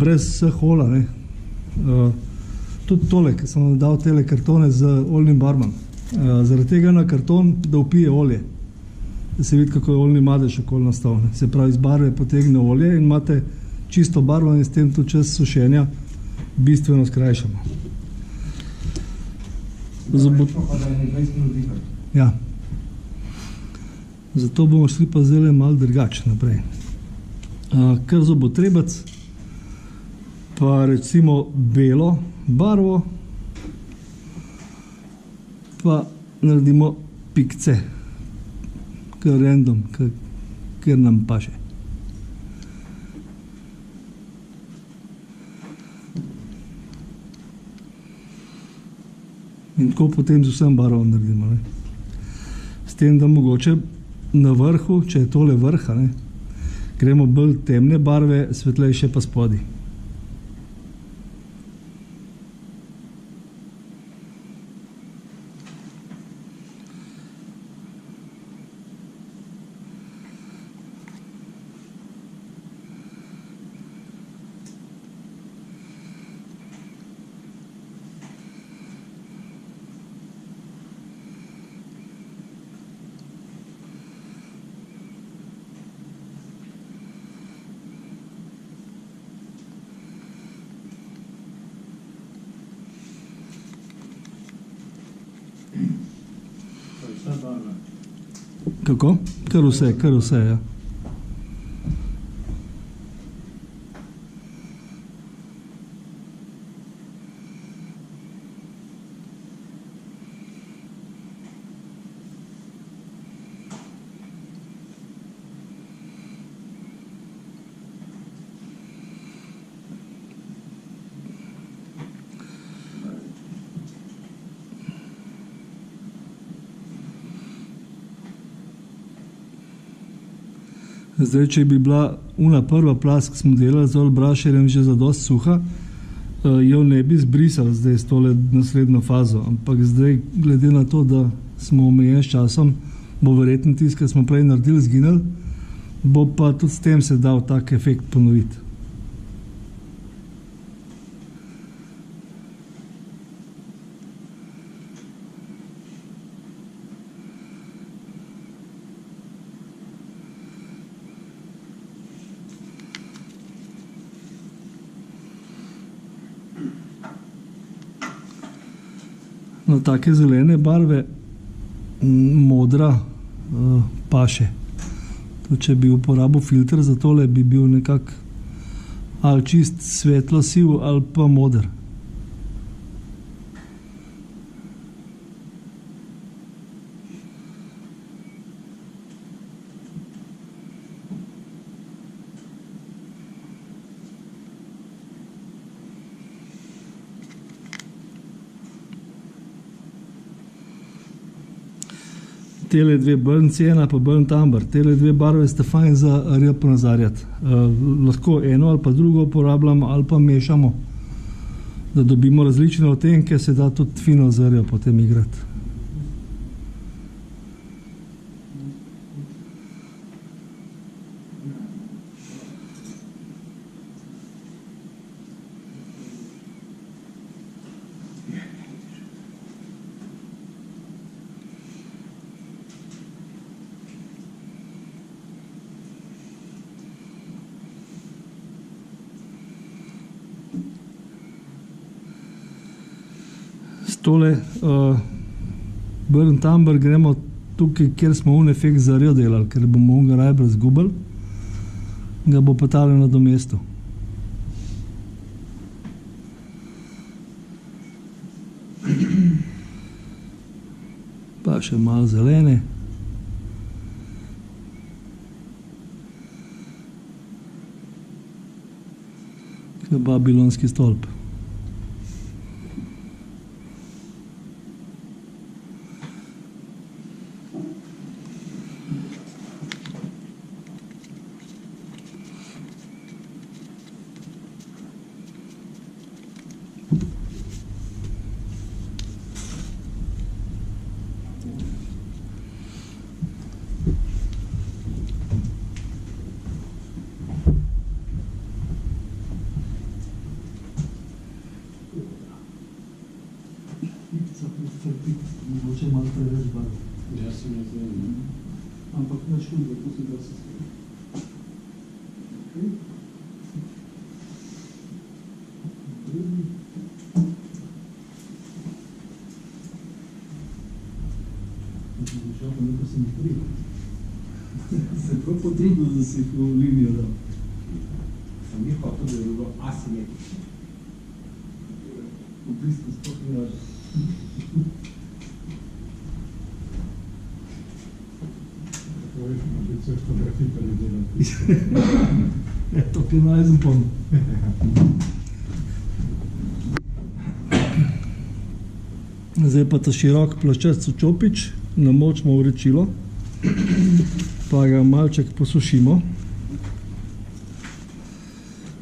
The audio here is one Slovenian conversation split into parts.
brez vseh hola, ne. Tudi tole, ker sem dal tele kartone z oljnim barvam. Zaradi tega na karton, da vpije olje. Da se vidi, kako je oljni madež okoli nastal, ne. Se pravi, iz barve potegne olje in imate čisto barvo in s tem tudi čas sušenja bistveno skrajšamo. Ja. Zato bomo šli pa zdaj malo drugače naprej. Kar zobotrebec, pa recimo belo barvo, pa naredimo pikce, kar random, kar nam paše. In tako potem z vsem barvom naredimo, ne. S tem, da mogoče na vrhu, če je tole vrha, ne, gremo bolj temne barve, svetlejše pa spodaj. Kako? Kar vse, ja. Zdaj, če bi bila una prva plast, ki smo delali z oil-brusherjem, že zadosti suha, jo ne bi zbrisali zdaj s tole naslednjo fazo, ampak zdaj, glede na to, da smo omejeni s časom, bo verjetno tisto, kar smo prej naredili, zginili, bo pa tudi s tem se dal tak efekt ponoviti. No, take zelene barve, modra paše. To, če bi uporabil filter za tole, bi bil nekako ali čist svetlo siv ali pa moder. Tele dve burnt sienna pa burnt amber, tele dve barve sta fajn za rjab ponazarjati. Lahko eno ali pa drugo uporabljamo ali pa mešamo, da dobimo različne odtenke, se da tudi fino z rjab potem igrati. Tole burnt amber gremo tukaj, kjer smo un efekt za rjo delali, ker bomo unga najbolj zgubili, ga bo pa tale nadomestil. Pa še malo zelene. Babilonski stolp. Mogoče malo preveč barv. Ja, se mi zdi. Ampak nič hudega, pusti, da se spet. Okay. Se prav potrudil, da si jih v linijo dal. Sem jih hotel, da je bilo asimetrično. V bistvu sploh ne važno. To je, da se fotografitelji delati. To je najzem pomno. Zdaj pa ta širok plaščec čopič namočimo v vrečilo, pa ga malček posušimo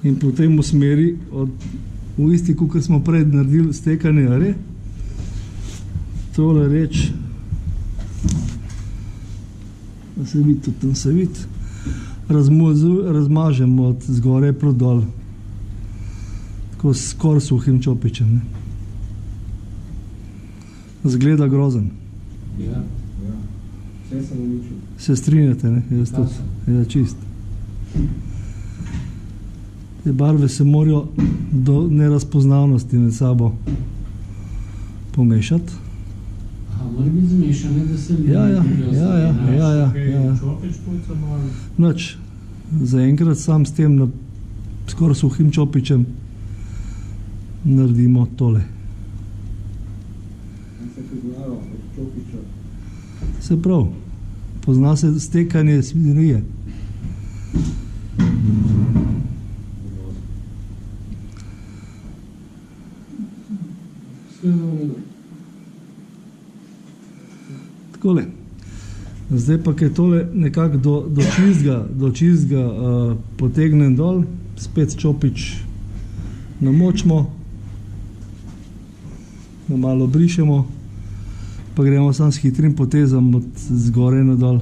in potem v smeri v isti, kot smo prej naredili stekanje are, tole reč, da se vidi, tudi tam se vidi, razmažemo od zgore proti dol, tako skoraj suhim čopičem. Ne? Zgleda grozen. Ja. Vse sem uničil. Se strinjate, ne? Jaz tudi. Ja, čist. Te barve se morajo do nerazpoznavnosti med sabo pomešati. Aha, mora biti zmešane, da se Ja. Čopič pojca malo. Nič. Zaenkrat sam s tem skoraj suhim čopičem naredimo tole. Se prav, pozna se stekanje svinjarije. Takole. Zdaj pa, ko je tole nekako do čistega potegnem dol, spet čopič namočimo, ga malo brišemo, pa gremo samo s hitrim potezom od zgore na dol.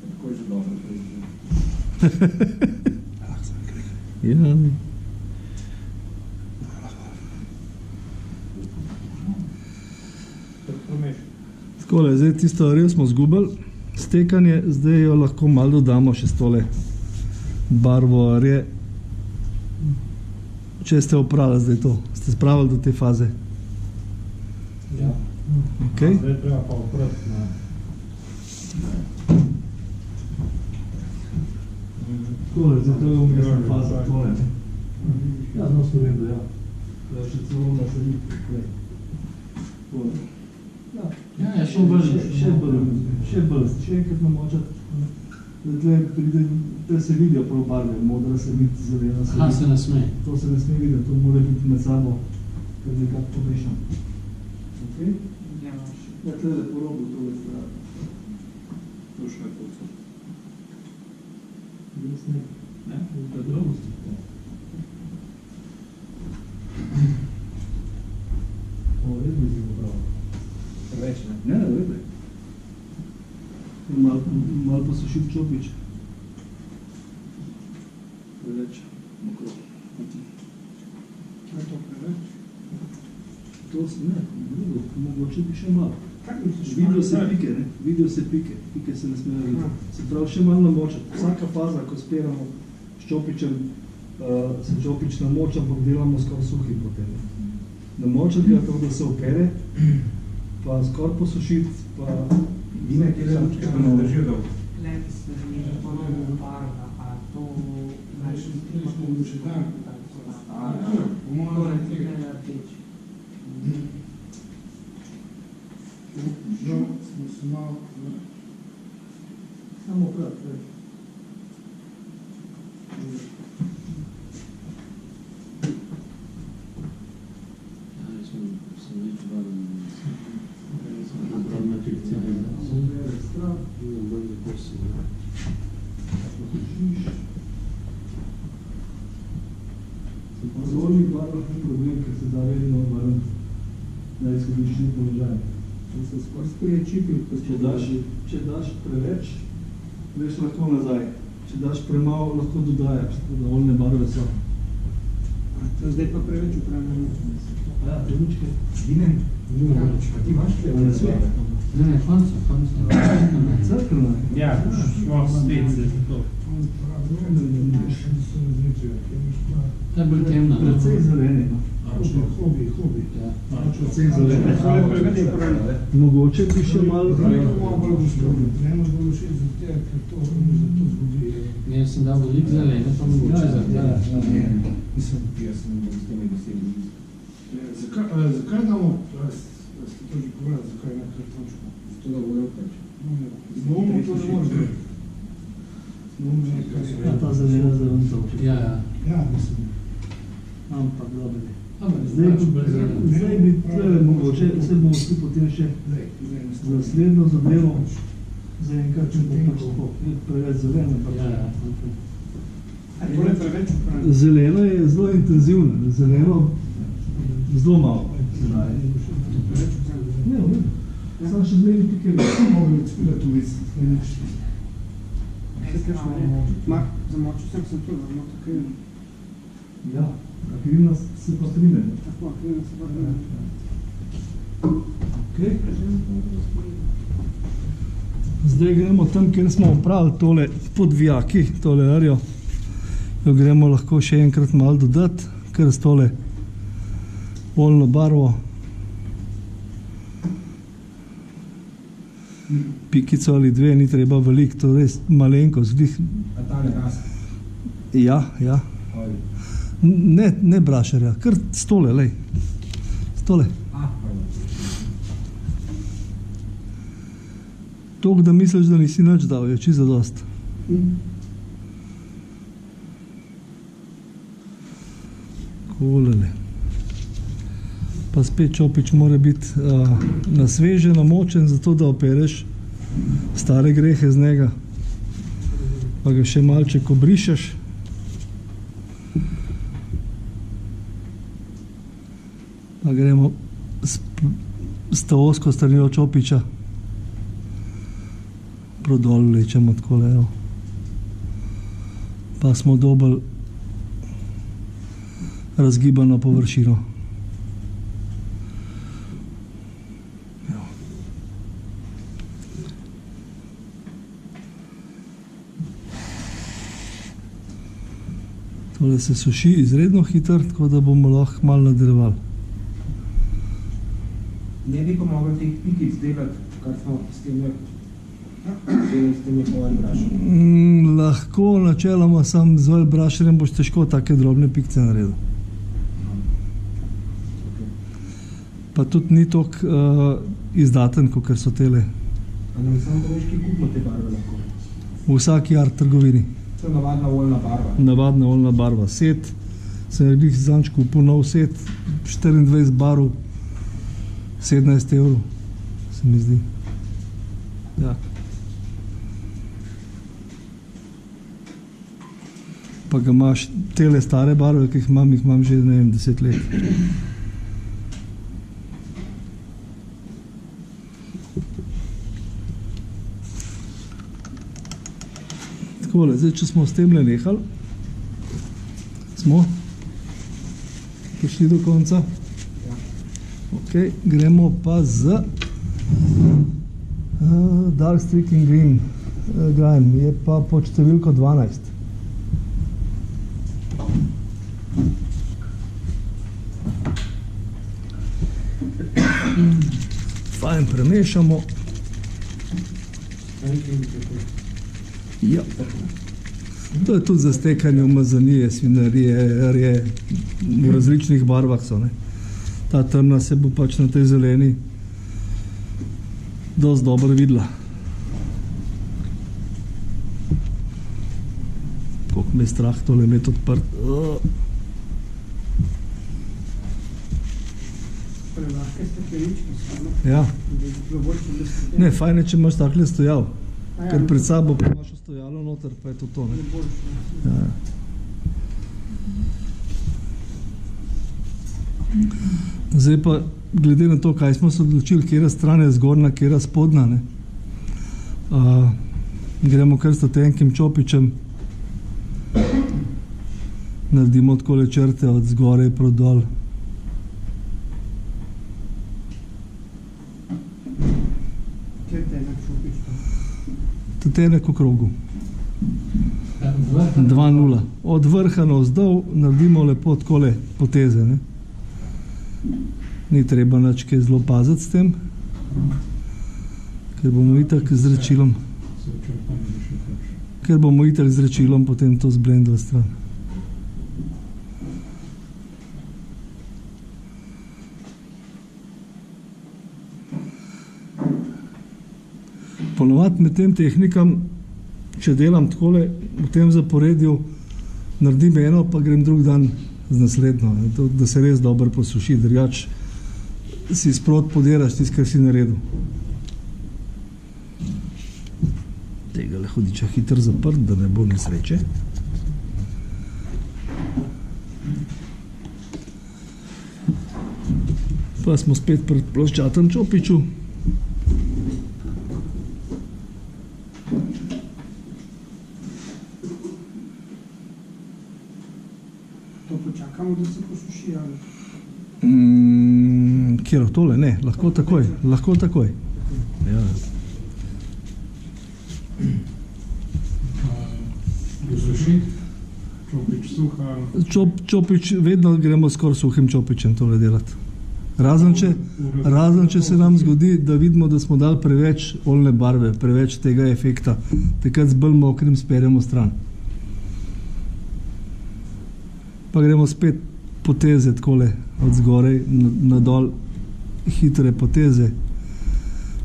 Tako je že dobro preživljeno. Ja. Takole, zdaj tisto res smo zgubili, stekanje, zdaj jo lahko malo dodamo še s tole barvo are. Če ste oprali zdaj to, ste spravili do te faze. Ja. Okay. Zdaj treba pa oprati na... Takole, zdaj to je umestna faza, tole. Ja, no, smo redu, ja. To je še celo na sedi. Tole. Ja, še bolj. Še enkrat namočati. Tle se vidijo prav barve, modra se vidi, zelena se vidi. Aha, se ne sme. To se ne sme videti, to mora biti med sabo, ker nekako pomešam. Ok? Ja, tle je po robu tole strati. To še je povsem. Jaz ne. Ne? To je drogosti. O, redno je zelo pravo. Preveč, ne? Ne, redno je. Malo posušil čopič. Preveč mokro. Je to preveč? To se ne, mogoče bi še malo. Vidijo se pike, ne? Vidijo se pike. Pike se ne smejo videti. Se pravi, še malo namočati. Vsaka faza, ko speramo s čopičem, se čopič namoča, ampak delamo skoraj suhim potem. Namočati ga tako, da se opere, pa skoraj posušiti, pa... Vine, kjer ne držijo dolgo. Lepi se je ponovno barva, a to najši smo v še dan. Torej, tega je rdeč. Žal smo se malo... Samo krat, veš. Ja, sem več barven. Po zvornih barvah ni problem, ker se da vedno obrniti na izhodiščni položaj. To se skoraj čipi. Če daš preveč, Veš lahko nazaj. Če daš premalo, lahko dodajaš, tako da oljne barve so. To zdaj pa preveč upravljamo. Ja, te lučke. Dinem, a ti imaš A ne sve? Ne, konca. Crkvena. Ja, šlo spet se to. Ta je bolj temna. Precej zeleni, no. Hobi. Ja. Precej zeleni. Preveč upravljamo. Mogoče bi še malo... Ne moreš bolj všeč za te, ker to se zgodi. Jaz sem dal veliko zelene, pa mogoče za te. Mislim, jaz sem bom s temi besedi. Zakaj damo, ste to že povedali, zakaj ne kartončko? Zato da bojo pač. Z novom to ne moreš gledati. Ja, ta zelena zelentovček. Ja. Ja, mislim. Ampak dobro. Ampak Zdaj bi tle mogoče, se bomo vsi potem še za naslednjo zadevo zaenkrat če bo pač tako. Je preveč zeleno. Ja. To je preveč upravljamo. Zeleno je zelo intenzivno, zeleno zelo malo se daje. Ne, samo še zmeri pike Mogli odspirati ulic. Zamočil sem se tudi, no tako je. Ja, akrivna se pa prime. Tako, aktivno se pa prime. Okay. Zdaj gremo tam, kjer smo opravili tole podvijaki, tole arjo. Jo gremo lahko še enkrat malo dodati, kar s tole oljno barvo. Pikico ali dve, ni treba veliko, to res malenko, zdih. A ta ne gas. Ja. Olj. Ne brašarja, kar stole, lej. Stole. Pardon. Toliko, da misliš, da nisi nič dal, je čisto dost. Kolele. Pa spet čopič mora biti na sveže namočen, zato da opereš stare grehe z njega. Pa ga še malček obrišeš. Pa gremo s to ozko stranjo čopiča. Prodol lečemo takole, evo. Pa smo dobili razgibano površino. Evo. Tole se suši izredno hitro, tako da bomo lahko malo nadaljevali. Ne bi pomogel teh pikic delati, kar smo s temi oil brushom. Lahko načeloma sam z oil brusherjem boš težko take drobne pikce naredil. Pa tudi ni toliko izdaten, kot so tele. A nam samo poveš, ki kupimo te barve lahko? V vsaki art trgovini. To je navadna oljna barva. Navadna oljna barva. Set, sem je zanč kupil nov set, 24 barv, 17 €, se mi zdi. Ja. Pa ga imaš tele stare barve, ki jih imam že, ne vem, 10 let. Takole, zdaj, če smo s tem nehali, smo prišli do konca. Ok, gremo pa z Dark Streaking Grime, je pa pod številko 12. Fajn premešamo. Ja. To je tudi za stekanje umazanije, svinarije, rje, v različnih barvah so, ne. Ta temna se bo pač na tej zeleni dosti dobro videla. Koliko me je strah tole imeti odprt. Prelahke stekleničke so, no? Ja. Ne, fajn je, če imaš takle stojav. Ja, Ker pred sabo pa imaš stojalo noter, pa je to, ne. Ja. Zdaj pa, glede na to, kaj smo se odločili, kjera stran je zgornja, kjera spodnja, ne. Gremo kar s tenkim čopičem. Naredimo takole črte od zgoraj proti dol. Kjer te enak čupiš? Tudi enak v krogu. Vrha. 2-0. Od vrha navzdol naredimo lepo takole poteze. Ne? Ni treba nič kaj zelo paziti s tem, ker bomo itak z zračilom, potem to zblendili stran. Ponovadi med tem tehnikam, če delam takole v tem zaporedju, naredim eno, pa grem drug dan z naslednjo, ne, to, da se res dobro posuši, drugače si sprot podiraš tisto, kar si naredil. Tega hudiča hitro zaprt, da ne bo nesreče. Pa smo spet pri ploščatem čopiču. To počakamo, da se posuši, ali? Kjer tole? Ne, lahko takoj. Lahko takoj. Ja. Posušiti, čopič suha. Čopič, vedno gremo skoraj suhim čopičem tole delati. Razen če se nam zgodi, da vidimo, da smo dali preveč oljne barve, preveč tega efekta, takrat z bolj mokrim speremo stran. Pa gremo spet poteze takole od zgoraj na dol, hitre poteze.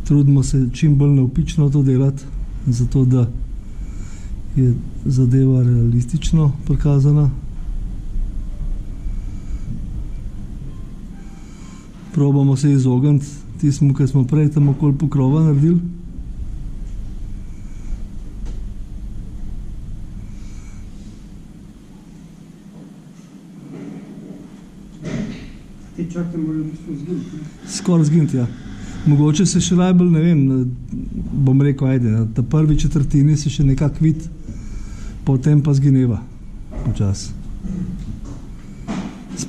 Trudimo se čim bolj navpično to delati, zato da je zadeva realistično prikazana. Probamo se izogniti tistemu, kar smo prej tam okoli pokrova naredili. Te črte morajo v bistvu zginiti. Skoraj zginiti, ja. Mogoče se še najbolj, ne vem, bom rekel, ajde, na ta prvi četrtini se še nekako vidi, potem pa zgineva včasih.